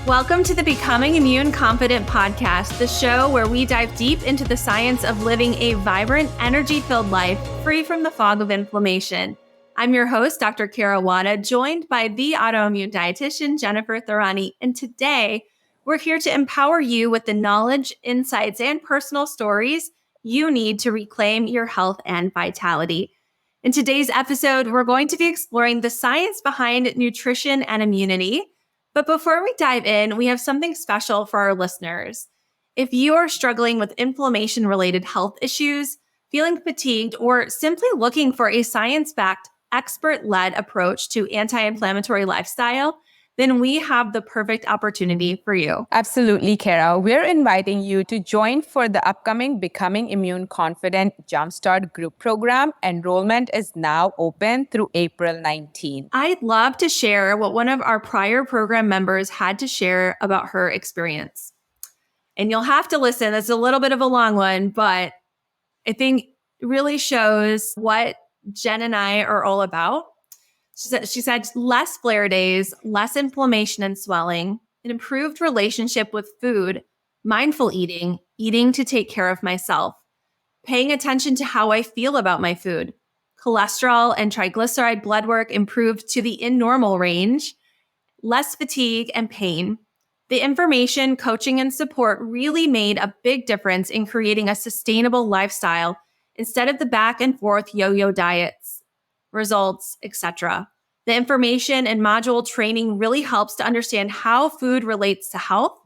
Welcome to the Becoming Immune Confident podcast, the show where we dive deep into the science of living a vibrant, energy-filled life free from the fog of inflammation. I'm your host, Dr. Kara Wada, joined by the autoimmune dietitian, Jenifer Tharani. And today, we're here to empower you with the knowledge, insights, and personal stories you need to reclaim your health and vitality. In today's episode, we're going to be exploring the science behind nutrition and immunity. But before we dive in, we have something special for our listeners. If you are struggling with inflammation-related health issues, feeling fatigued, or simply looking for a science-backed, expert-led approach to anti-inflammatory lifestyle, then we have the perfect opportunity for you. Absolutely, Kara. We're inviting you to join for the upcoming Becoming Immune Confident Jumpstart group program. Enrollment is now open through April 19th. I'd love to share what one of our prior program members had to share about her experience. And you'll have to listen. It's a little bit of a long one, but I think it really shows what Jen and I are all about. She said less flare days, less inflammation and swelling, an improved relationship with food, mindful eating, eating to take care of myself, paying attention to how I feel about my food, cholesterol and triglyceride blood work improved to the in normal range, less fatigue and pain. The information, coaching, and support really made a big difference in creating a sustainable lifestyle instead of the back and forth yo-yo diets, results, etc. The information and module training really helps to understand how food relates to health,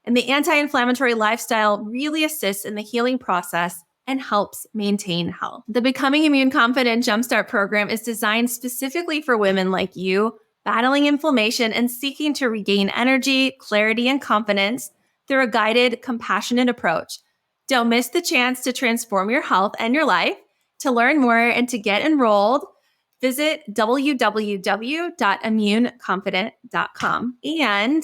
and the anti-inflammatory lifestyle really assists in the healing process and helps maintain health. The Becoming Immune Confident Jumpstart program is designed specifically for women like you, battling inflammation and seeking to regain energy, clarity, and confidence through a guided, compassionate approach. Don't miss the chance to transform your health and your life. To learn more and to get enrolled, visit www.immuneconfident.com. And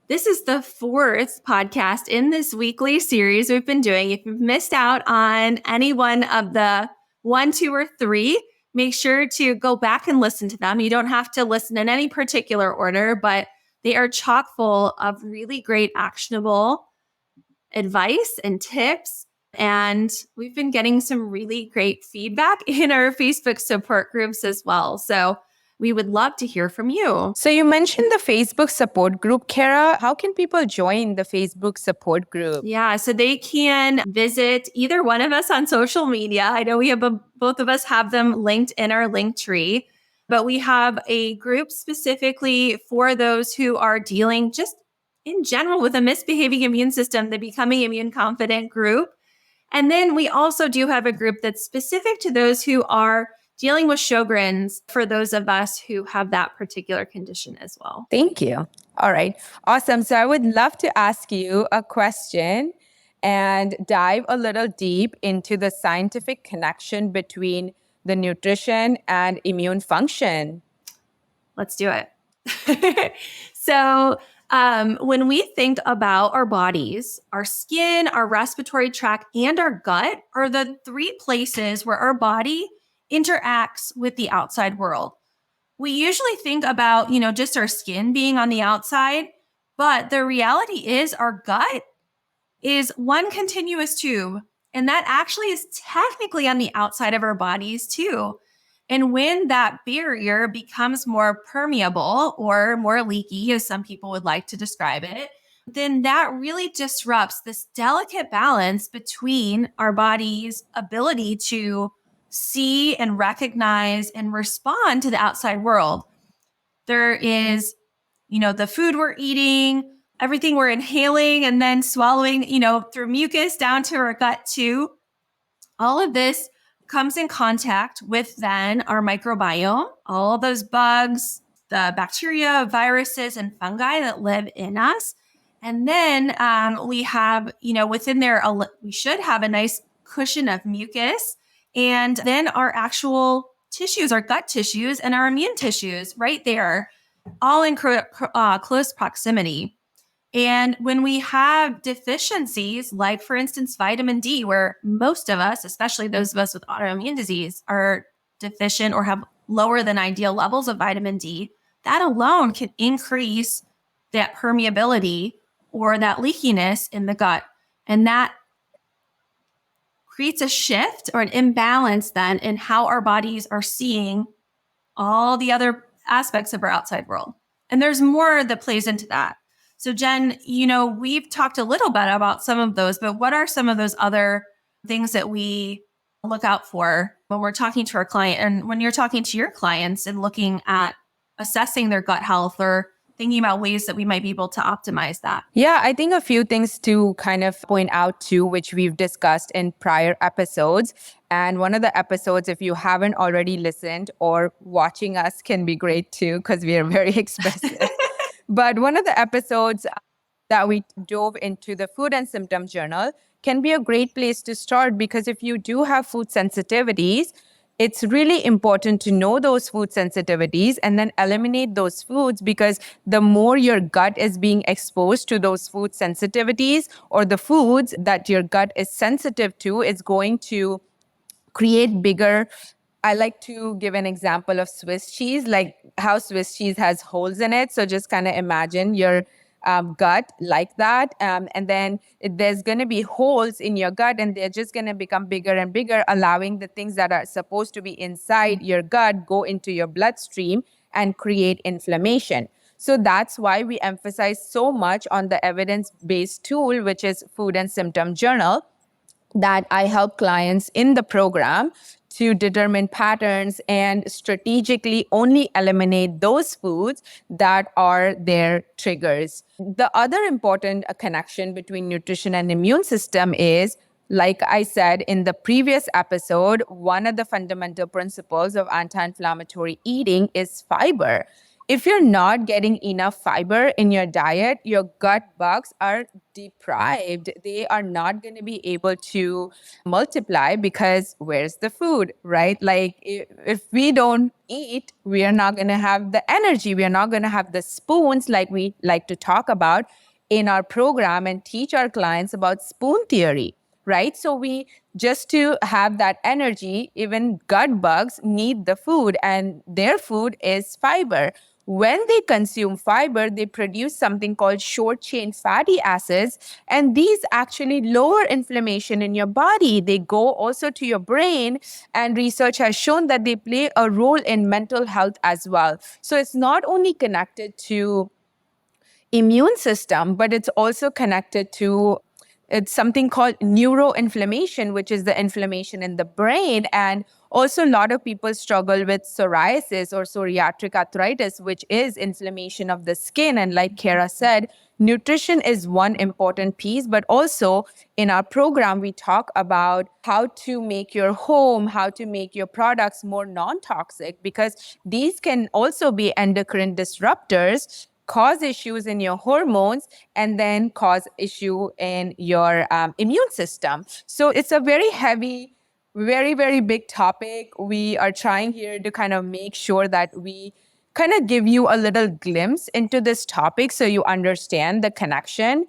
this is the fourth podcast in this weekly series we've been doing. If you've missed out on any one of the 1, 2, or 3, make sure to go back and listen to them. You don't have to listen in any particular order, but they are chock full of really great actionable advice and tips. And we've been getting some really great feedback in our Facebook support groups as well. So we would love to hear from you. So you mentioned the Facebook support group, Kara. How can people join the Facebook support group? Yeah, so they can visit either one of us on social media. I know we have both of us have them linked in our link tree, but we have a group specifically for those who are dealing just in general with a misbehaving immune system, the Becoming Immune Confident group. And then we also do have a group that's specific to those who are dealing with Sjogren's for those of us who have that particular condition as well. Thank you. All right. Awesome. So I would love to ask you a question and dive a little deep into the scientific connection between the nutrition and immune function. Let's do it. So when we think about our bodies, our skin, our respiratory tract, and our gut are the 3 places where our body interacts with the outside world. We usually think about, just our skin being on the outside, but the reality is our gut is one continuous tube, and that actually is technically on the outside of our bodies too. And when that barrier becomes more permeable or more leaky, as some people would like to describe it, then that really disrupts this delicate balance between our body's ability to see and recognize and respond to the outside world. There is, the food we're eating, everything we're inhaling and then swallowing, through mucus down to our gut too. All of this comes in contact with then our microbiome, all of those bugs, the bacteria, viruses, and fungi that live in us. And then we have, within there, we should have a nice cushion of mucus. And then our actual tissues, our gut tissues and our immune tissues right there, all in close proximity. And when we have deficiencies, like for instance, vitamin D, where most of us, especially those of us with autoimmune disease, are deficient or have lower than ideal levels of vitamin D, that alone can increase that permeability or that leakiness in the gut. And that creates a shift or an imbalance then in how our bodies are seeing all the other aspects of our outside world. And there's more that plays into that. So Jen, we've talked a little bit about some of those, but what are some of those other things that we look out for when we're talking to our client and when you're talking to your clients and looking at assessing their gut health or thinking about ways that we might be able to optimize that? Yeah, I think a few things to kind of point out too, which we've discussed in prior episodes. And one of the episodes, if you haven't already listened or watching us, can be great too, because we are very expressive. But one of the episodes that we dove into the food and symptom journal can be a great place to start, because if you do have food sensitivities, it's really important to know those food sensitivities and then eliminate those foods, because the more your gut is being exposed to those food sensitivities or the foods that your gut is sensitive to, is going to create bigger. I like to give an example of Swiss cheese, like how Swiss cheese has holes in it. So just kind of imagine your gut like that. And then there's going to be holes in your gut, and they're just going to become bigger and bigger, allowing the things that are supposed to be inside your gut go into your bloodstream and create inflammation. So that's why we emphasize so much on the evidence-based tool, which is Food and Symptom Journal, that I help clients in the program to determine patterns and strategically only eliminate those foods that are their triggers. The other important connection between nutrition and immune system is, like I said in the previous episode, one of the fundamental principles of anti-inflammatory eating is fiber. If you're not getting enough fiber in your diet, your gut bugs are deprived. They are not going to be able to multiply, because where's the food, right? Like if we don't eat, we are not going to have the energy. We are not going to have the spoons, like we like to talk about in our program and teach our clients about spoon theory. Right? So we, just to have that energy, even gut bugs need the food, and their food is fiber. When they consume fiber, they produce something called short chain fatty acids, and these actually lower inflammation in your body. They go also to your brain, and research has shown that they play a role in mental health as well. So it's not only connected to immune system, but it's also connected to, it's something called neuroinflammation, which is the inflammation in the brain. And also a lot of people struggle with psoriasis or psoriatic arthritis, which is inflammation of the skin. And like Kara said, nutrition is one important piece, but also in our program, we talk about how to make your home, how to make your products more non-toxic, because these can also be endocrine disruptors, cause issues in your hormones, and then cause issue in your immune system. So it's a very heavy, very, very big topic. We are trying here to kind of make sure that we kind of give you a little glimpse into this topic so you understand the connection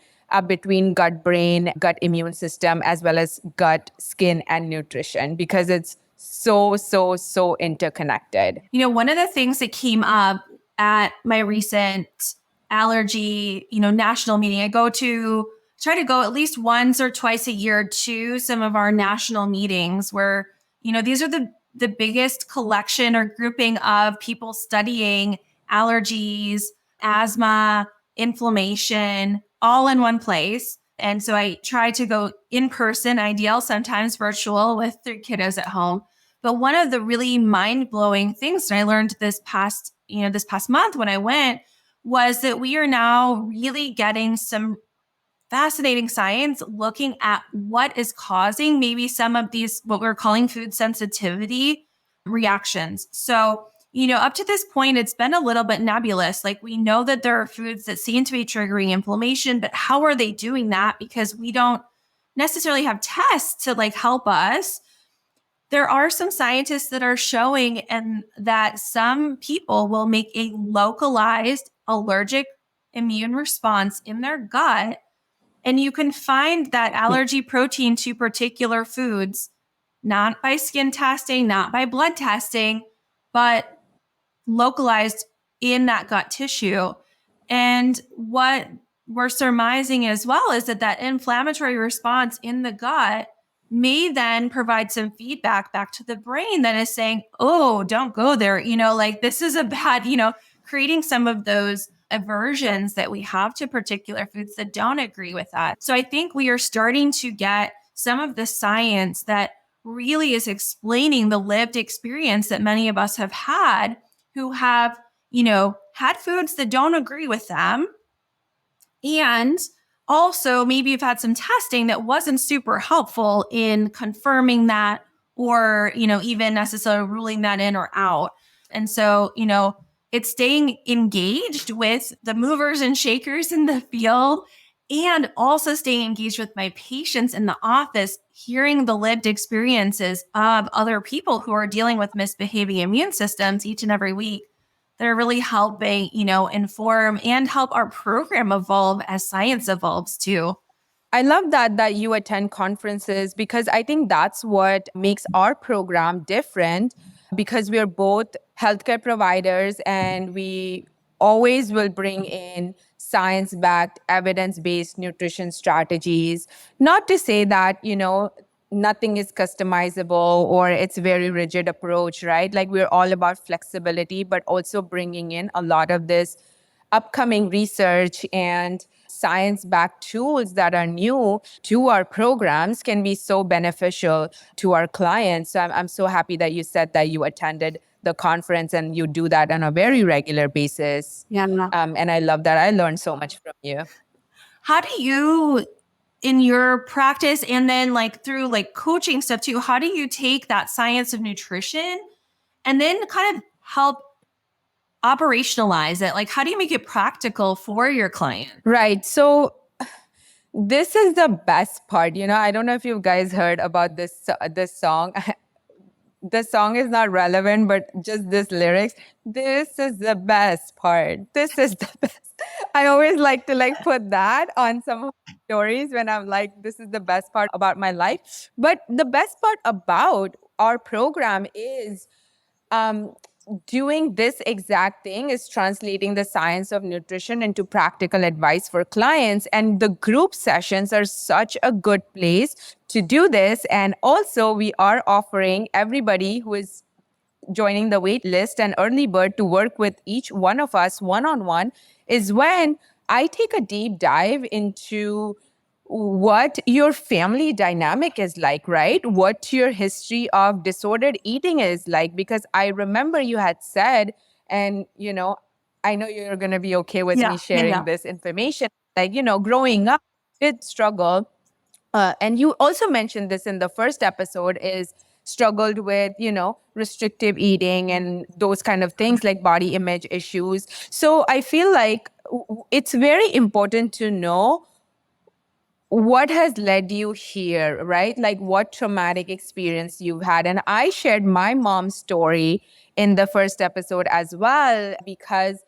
between gut brain, gut immune system, as well as gut, skin, and nutrition, because it's so interconnected. One of the things that came up at my recent allergy, national meeting, I try to go at least once or twice a year to some of our national meetings where, these are the biggest collection or grouping of people studying allergies, asthma, inflammation, all in one place. And so I try to go in person, ideal, sometimes virtual with 3 kiddos at home. But one of the really mind-blowing things that I learned this past month when I went was that we are now really getting some fascinating science looking at what is causing maybe some of these, what we're calling food sensitivity reactions. So, up to this point, it's been a little bit nebulous. Like, we know that there are foods that seem to be triggering inflammation, but how are they doing that? Because we don't necessarily have tests to help us. There are some scientists that are showing and that some people will make a localized allergic immune response in their gut. And you can find that allergy protein to particular foods, not by skin testing, not by blood testing, but localized in that gut tissue. And what we're surmising as well is that inflammatory response in the gut may then provide some feedback back to the brain that is saying, oh, don't go there. Like this is a bad, creating some of those aversions that we have to particular foods that don't agree with that. So I think we are starting to get some of the science that really is explaining the lived experience that many of us have had who have, had foods that don't agree with them. And also, maybe you've had some testing that wasn't super helpful in confirming that or, even necessarily ruling that in or out. And so, it's staying engaged with the movers and shakers in the field and also staying engaged with my patients in the office, hearing the lived experiences of other people who are dealing with misbehaving immune systems each and every week that are really helping, inform and help our program evolve as science evolves too. I love that you attend conferences because I think that's what makes our program different because we're both healthcare providers and we always will bring in science-backed, evidence-based nutrition strategies. Not to say that, nothing is customizable or it's a very rigid approach, right? Like we're all about flexibility, but also bringing in a lot of this upcoming research and science-backed tools that are new to our programs can be so beneficial to our clients. So I'm so happy that you said that you attended the conference and you do that on a very regular basis. Yeah. And I love that. I learned so much from you. How do you, in your practice and then like through like coaching stuff too, how do you take that science of nutrition and then kind of help operationalize it? Like, how do you make it practical for your client? Right. So this is the best part. I don't know if you guys heard about this song. The song is not relevant, but just this lyrics. This is the best part. This is the best. I always like to put that on some of my stories when I'm like, this is the best part about my life. But the best part about our program is doing this exact thing is translating the science of nutrition into practical advice for clients. And the group sessions are such a good place to do this. And also, we are offering everybody who is joining the wait list and early bird to work with each one of us one-on-one is when I take a deep dive into what your family dynamic is like, right? What your history of disordered eating is like. Because I remember you had said, and, I know you're going to be okay with me sharing this information. Growing up, did struggle. And you also mentioned this in the first episode is struggled with, restrictive eating and those kind of things like body image issues. So I feel like it's very important to know what has led you here, right? Like what traumatic experience you've had. And I shared my mom's story in the first episode as well, because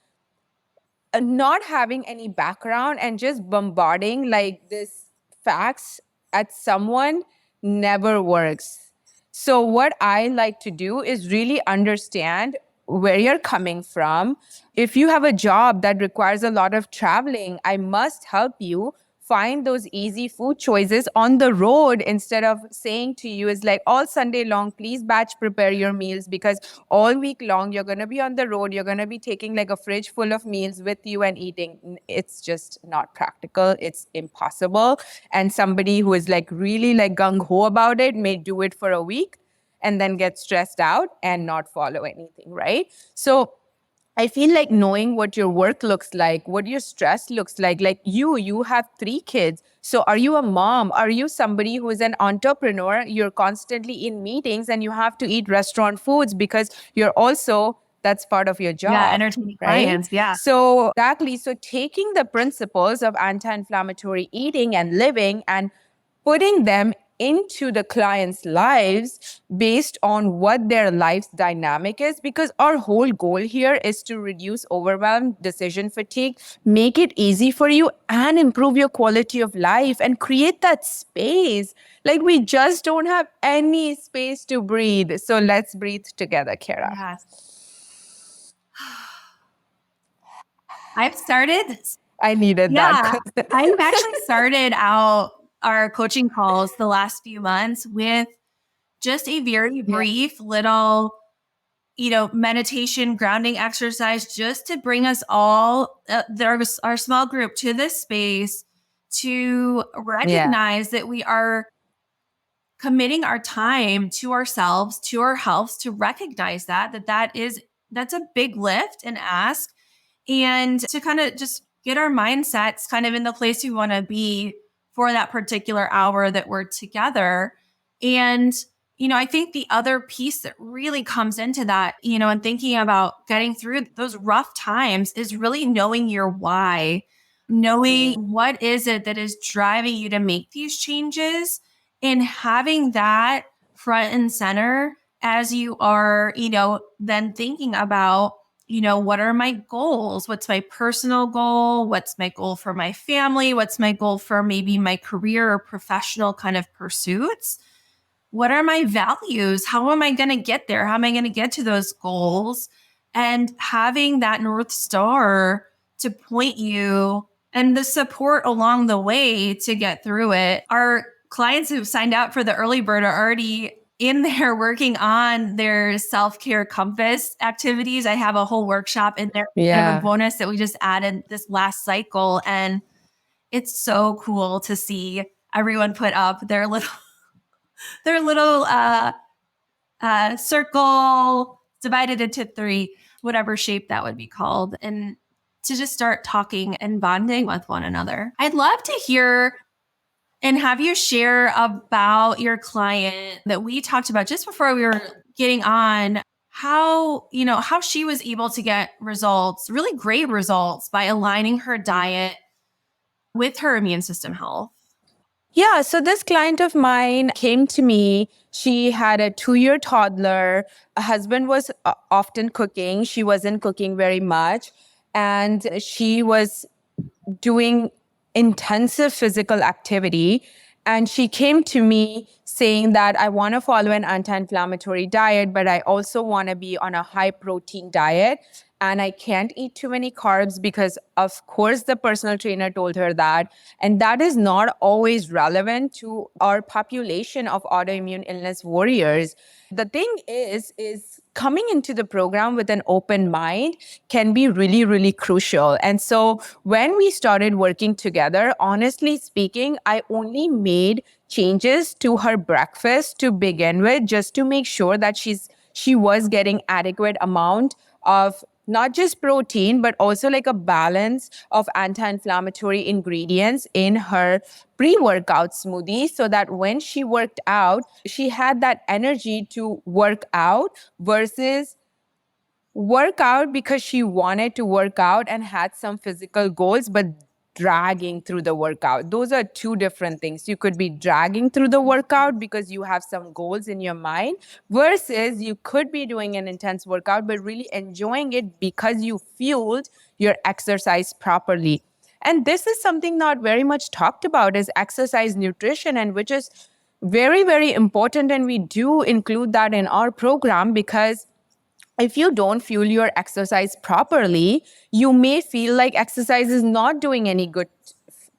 not having any background and just bombarding like this facts at someone never works. So what I like to do is really understand where you're coming from. If you have a job that requires a lot of traveling, I must help you find those easy food choices on the road instead of saying to you is like all Sunday long, please batch prepare your meals because all week long you're going to be on the road. You're going to be taking like a fridge full of meals with you and eating. It's just not practical. It's impossible. And somebody who is like really like gung-ho about it may do it for a week and then get stressed out and not follow anything, right? So I feel like knowing what your work looks like, what your stress looks like you have 3 kids. So are you a mom? Are you somebody who is an entrepreneur? You're constantly in meetings and you have to eat restaurant foods because you're also, that's part of your job. Yeah, entertaining clients. Yeah. So exactly. So taking the principles of anti-inflammatory eating and living and putting them into the client's lives based on what their life's dynamic is, because our whole goal here is to reduce overwhelm, decision fatigue, make it easy for you and improve your quality of life and create that space. Like we just don't have any space to breathe. So let's breathe together, Kara. Yes. I've started. I needed Yeah, that. I've actually started out our coaching calls the last few months with just a very brief little, meditation grounding exercise just to bring us all, our small group, to this space to recognize that we are committing our time to ourselves, to our health, to recognize that's a big lift and ask, and to kind of just get our mindsets kind of in the place we want to be for that particular hour that we're together. And, I think the other piece that really comes into that, and thinking about getting through those rough times is really knowing your why, knowing what is it that is driving you to make these changes, and having that front and center as you are, then thinking about, what are my goals? What's my personal goal? What's my goal for my family? What's my goal for maybe my career or professional kind of pursuits? What are my values? How am I going to get there? How am I going to get to those goals? And having that North Star to point you and the support along the way to get through it. Our clients who've signed up for the early bird are already in there working on their self-care compass activities. I have a whole workshop in there, kind of a bonus that we just added this last cycle. And it's so cool to see everyone put up their little circle divided into 3, whatever shape that would be called, and to just start talking and bonding with one another. I'd love to hear and have you share about your client that we talked about just before we were getting on, how she was able to get results, really great results, by aligning her diet with her immune system health. Yeah, so this client of mine came to me. She had a 2-year toddler. A husband was often cooking. She wasn't cooking very much. And she was doing intensive physical activity. And she came to me saying that I want to follow an anti-inflammatory diet, but I also want to be on a high protein diet. And I can't eat too many carbs because, of course, the personal trainer told her that. And that is not always relevant to our population of autoimmune illness warriors. The thing is coming into the program with an open mind can be really, really crucial. And so when we started working together, honestly speaking, I only made changes to her breakfast to begin with, just to make sure that she was getting adequate amount of not just protein, but also like a balance of anti-inflammatory ingredients in her pre-workout smoothie, so that when she worked out, she had that energy to work out versus work out because she wanted to work out and had some physical goals, but dragging through the workout. Those are 2 different things. You could be dragging through the workout because you have some goals in your mind, versus you could be doing an intense workout, but really enjoying it because you fueled your exercise properly. And this is something not very much talked about, is exercise nutrition, and which is very, very important. And we do include that in our program, because if you don't fuel your exercise properly, you may feel like exercise is not doing any good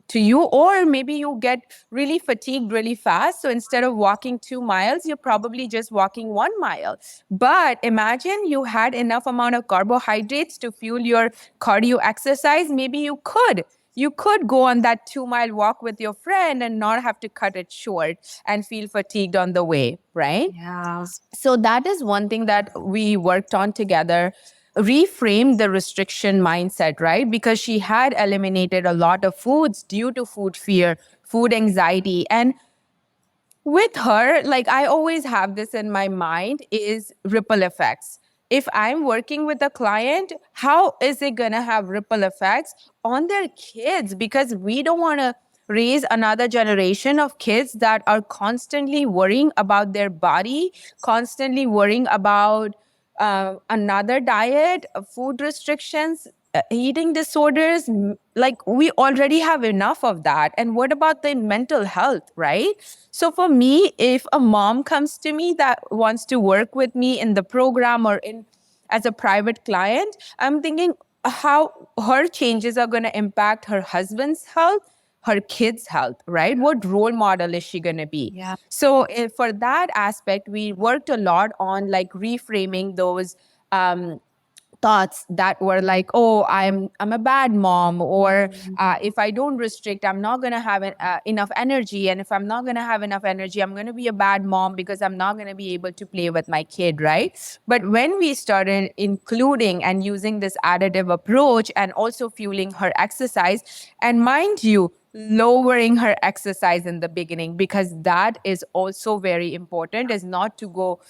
to you, or maybe you get really fatigued really fast. So instead of walking 2 miles, you're probably just walking 1 mile. But imagine you had enough amount of carbohydrates to fuel your cardio exercise. Maybe you could go on that 2-mile walk with your friend and not have to cut it short and feel fatigued on the way, right? Yeah. So that is one thing that we worked on together, reframe the restriction mindset, right? Because she had eliminated a lot of foods due to food fear, food anxiety. And with her, like I always have this in my mind, is ripple effects. If I'm working with a client, how is it going to have ripple effects on their kids? Because we don't want to raise another generation of kids that are constantly worrying about their body, constantly worrying about another diet, food restrictions, eating disorders. Like we already have enough of that. And what about the mental health, right? So for me, if a mom comes to me that wants to work with me in the program or in as a private client, I'm thinking, how her changes are going to impact her husband's health, her kids' health, right? What role model is she going to be? Yeah. So for that aspect, we worked a lot on like reframing those thoughts that were like, oh, I'm a bad mom, or if I don't restrict, I'm not going to have enough energy, and if I'm not going to have enough energy, I'm going to be a bad mom because I'm not going to be able to play with my kid, right? But when we started including and using this additive approach and also fueling her exercise, and mind you, lowering her exercise in the beginning, because that is also very important, is not to go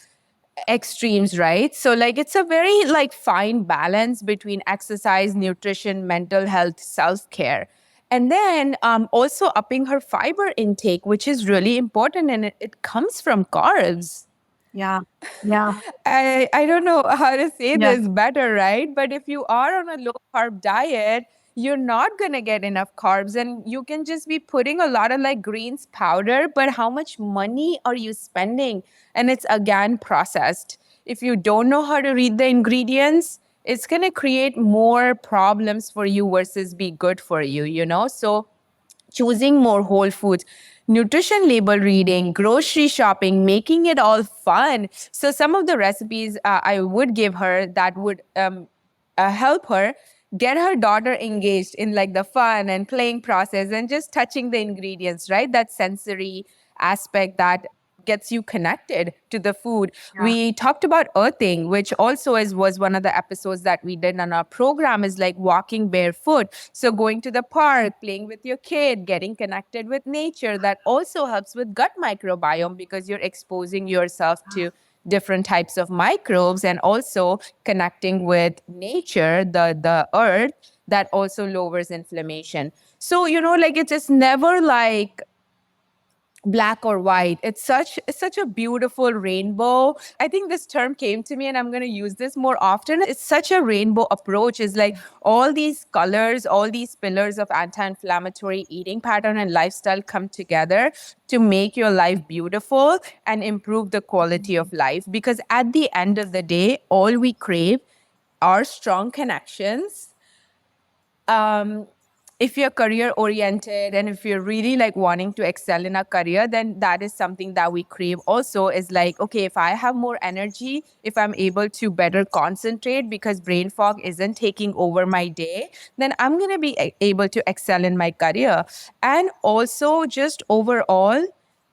extremes, right? So like it's a very like fine balance between exercise, nutrition, mental health, self-care. And then also upping her fiber intake, which is really important, and it comes from carbs. Yeah. Yeah. I don't know how to say Yeah. this better, right? But if you are on a low carb diet, you're not going to get enough carbs, and you can just be putting a lot of like greens powder, but how much money are you spending? And it's again processed. If you don't know how to read the ingredients, it's going to create more problems for you versus be good for you, you know? So choosing more whole foods, nutrition label reading, grocery shopping, making it all fun. So, some of the recipes I would give her that would help her get her daughter engaged in like the fun and playing process and just touching the ingredients, right? That sensory aspect that gets you connected to the food. Yeah. We talked about earthing, which also was one of the episodes that we did on our program, is like walking barefoot. So going to the park, playing with your kid, getting connected with nature, that also helps with gut microbiome because you're exposing yourself to different types of microbes, and also connecting with nature, the earth, that also lowers inflammation. So, you know, like it's just never like black or white. It's such a beautiful rainbow. I think this term came to me and I'm going to use this more often. It's such a rainbow approach. Is like all these colors, all these pillars of anti-inflammatory eating pattern and lifestyle come together to make your life beautiful and improve the quality of life, because at the end of the day, all we crave are strong connections. If you're career oriented and if you're really like wanting to excel in a career, then that is something that we crave also, is like, okay, if I have more energy, if I'm able to better concentrate because brain fog isn't taking over my day, then I'm going to be able to excel in my career. And also just overall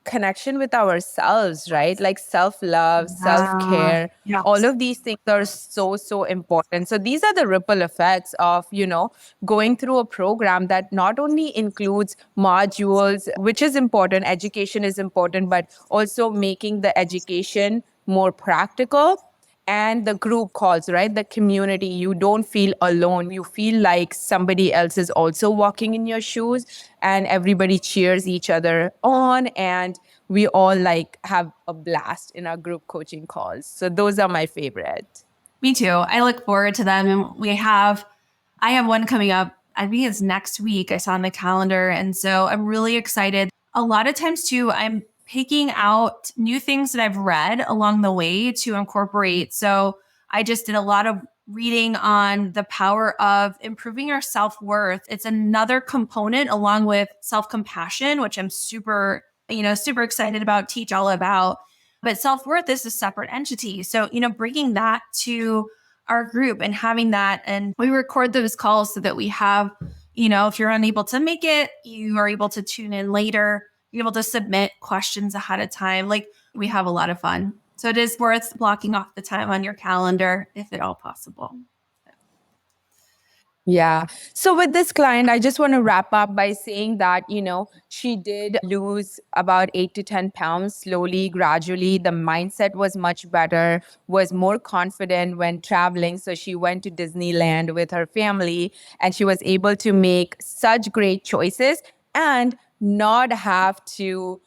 connection with ourselves, right? Like self-love, self-care, Yeah. all of these things are so important. So these are the ripple effects of, you know, going through a program that not only includes modules, which is important, education is important, but also making the education more practical, and the group calls, right? The community. You don't feel alone. You feel like somebody else is also walking in your shoes, and everybody cheers each other on, and we all like have a blast in our group coaching calls. So those are my favorite. Me too. I look forward to them. And I have one coming up. I think it's next week. I saw on the calendar. And so I'm really excited. A lot of times too, I'm picking out new things that I've read along the way to incorporate. So I just did a lot of reading on the power of improving our self-worth. It's another component along with self-compassion, which I'm super excited about, teach all about. But self-worth is a separate entity. So, bringing that to our group and having that, and we record those calls so that we have, if you're unable to make it, you are able to tune in later. You're able to submit questions ahead of time. Like, we have a lot of fun. So it is worth blocking off the time on your calendar if at all possible. Yeah. So with this client, I just want to wrap up by saying that, you know, she did lose about 8 to 10 pounds slowly, gradually. The mindset was much better, was more confident when traveling. So she went to Disneyland with her family and she was able to make such great choices and not have to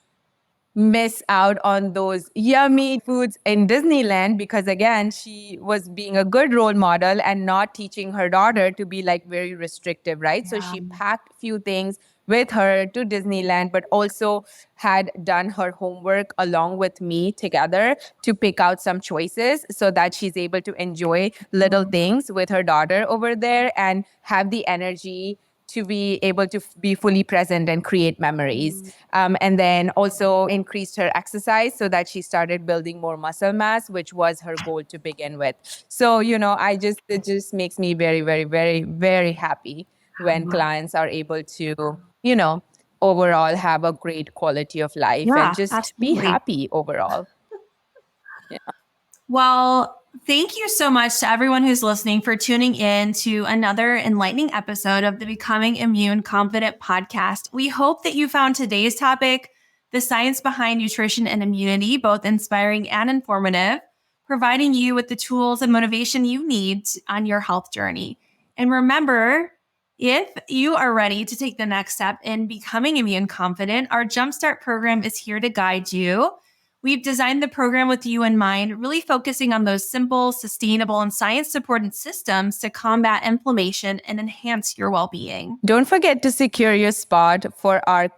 miss out on those yummy foods in Disneyland because, again, she was being a good role model and not teaching her daughter to be like very restrictive, right? So she packed few things with her to Disneyland, but also had done her homework along with me together to pick out some choices so that she's able to enjoy little things with her daughter over there and have the energy to be able to be fully present and create memories. And then also increased her exercise so that she started building more muscle mass, which was her goal to begin with. So, it just makes me very, very, very, very happy when clients are able to, overall have a great quality of life Yeah, and just be absolutely. happy overall. Well, thank you so much to everyone who's listening for tuning in to another enlightening episode of the Becoming Immune Confident podcast. We hope that you found today's topic, the science behind nutrition and immunity, both inspiring and informative, providing you with the tools and motivation you need on your health journey. And remember, if you are ready to take the next step in becoming immune confident, our Jumpstart program is here to guide you. We've designed the program with you in mind, really focusing on those simple, sustainable, and science-supported systems to combat inflammation and enhance your well-being. Don't forget to secure your spot for our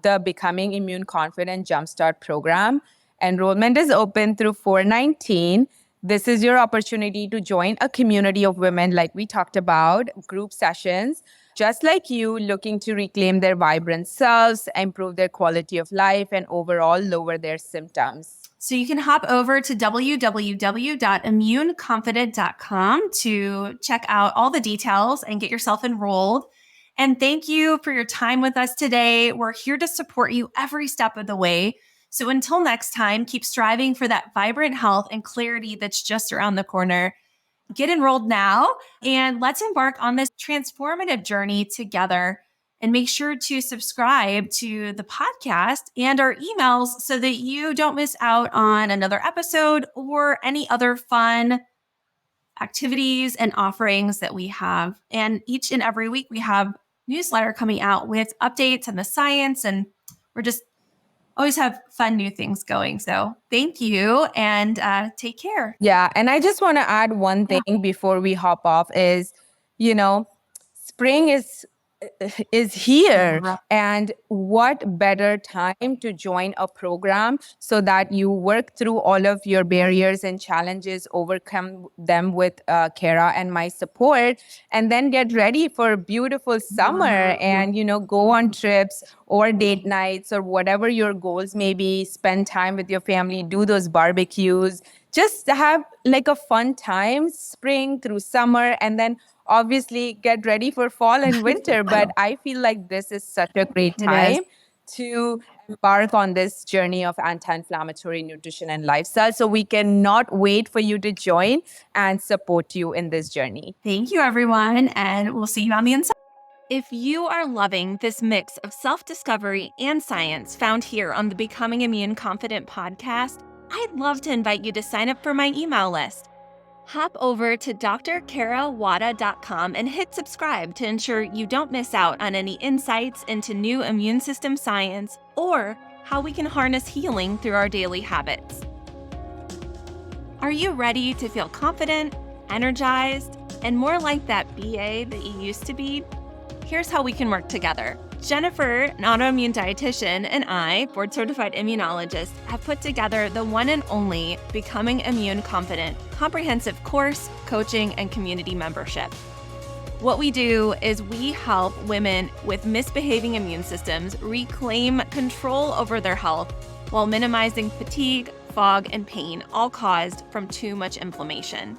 the Becoming Immune Confident Jumpstart program. Enrollment is open through 4/19. This is your opportunity to join a community of women like we talked about, group sessions, just like you, looking to reclaim their vibrant selves, improve their quality of life, and overall lower their symptoms. So you can hop over to www.immuneconfident.com to check out all the details and get yourself enrolled. And thank you for your time with us today. We're here to support you every step of the way. So until next time, keep striving for that vibrant health and clarity that's just around the corner. Get enrolled now and let's embark on this transformative journey together. And make sure to subscribe to the podcast and our emails so that you don't miss out on another episode or any other fun activities and offerings that we have. And each and every week we have newsletter coming out with updates on the science, and we're just always have fun new things going. So thank you and take care. Yeah. And I just want to add one thing before we hop off is, spring is here, and what better time to join a program so that you work through all of your barriers and challenges, overcome them with Kara and my support, and then get ready for a beautiful summer and go on trips or date nights or whatever your goals may be. Spend time with your family, do those barbecues, just have like a fun time, spring through summer, and then obviously get ready for fall and winter. But I feel like this is such a great time to embark on this journey of anti-inflammatory nutrition and lifestyle. So we cannot wait for you to join and support you in this journey. Thank you, everyone, and we'll see you on the inside. If you are loving this mix of self-discovery and science found here on the Becoming Immune Confident podcast, I'd love to invite you to sign up for my email list. Hop over to drkarawada.com and hit subscribe to ensure you don't miss out on any insights into new immune system science or how we can harness healing through our daily habits. Are you ready to feel confident, energized, and more like that BA that you used to be? Here's how we can work together. Jennifer, an autoimmune dietitian, and I, board-certified immunologist, have put together the one and only Becoming Immune Confident comprehensive course, coaching, and community membership. What we do is we help women with misbehaving immune systems reclaim control over their health while minimizing fatigue, fog, and pain, all caused from too much inflammation.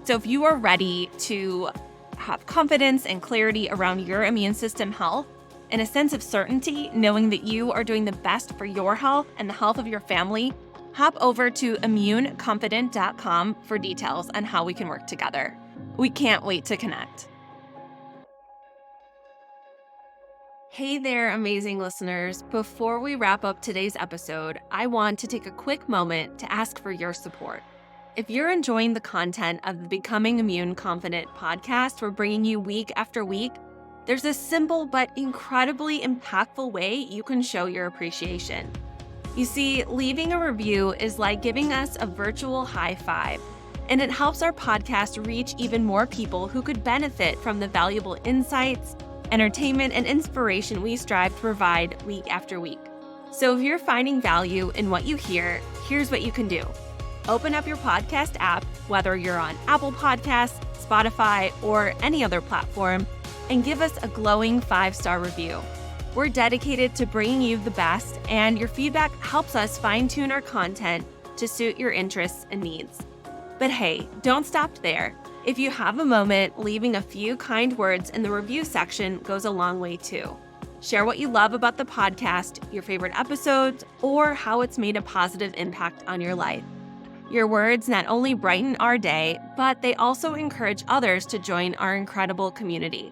So if you are ready to have confidence and clarity around your immune system health, and a sense of certainty, knowing that you are doing the best for your health and the health of your family, hop over to immuneconfident.com for details on how we can work together. We can't wait to connect. Hey there, amazing listeners. Before we wrap up today's episode, I want to take a quick moment to ask for your support. If you're enjoying the content of the Becoming Immune Confident podcast we're bringing you week after week, there's a simple but incredibly impactful way you can show your appreciation. You see, leaving a review is like giving us a virtual high five, and it helps our podcast reach even more people who could benefit from the valuable insights, entertainment, and inspiration we strive to provide week after week. So if you're finding value in what you hear, here's what you can do. Open up your podcast app, whether you're on Apple Podcasts, Spotify, or any other platform, and give us a glowing 5-star review. We're dedicated to bringing you the best, and your feedback helps us fine-tune our content to suit your interests and needs. But hey, don't stop there. If you have a moment, leaving a few kind words in the review section goes a long way too. Share what you love about the podcast, your favorite episodes, or how it's made a positive impact on your life. Your words not only brighten our day, but they also encourage others to join our incredible community.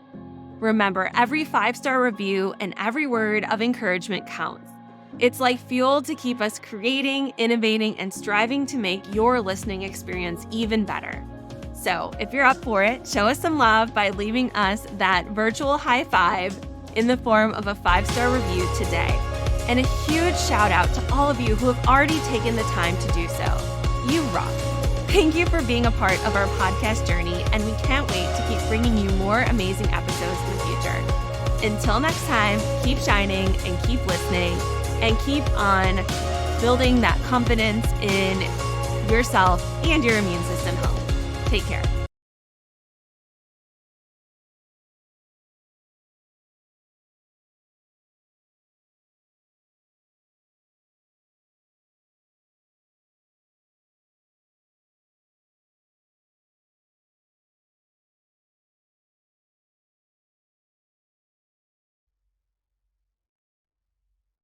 Remember, every 5-star review and every word of encouragement counts. It's like fuel to keep us creating, innovating, and striving to make your listening experience even better. So, if you're up for it, show us some love by leaving us that virtual high five in the form of a 5-star review today. And a huge shout out to all of you who have already taken the time to do so. You rock! Thank you for being a part of our podcast journey, and we can't wait to keep bringing you more amazing episodes in the future. Until next time, keep shining and keep listening, and keep on building that confidence in yourself and your immune system health. Take care.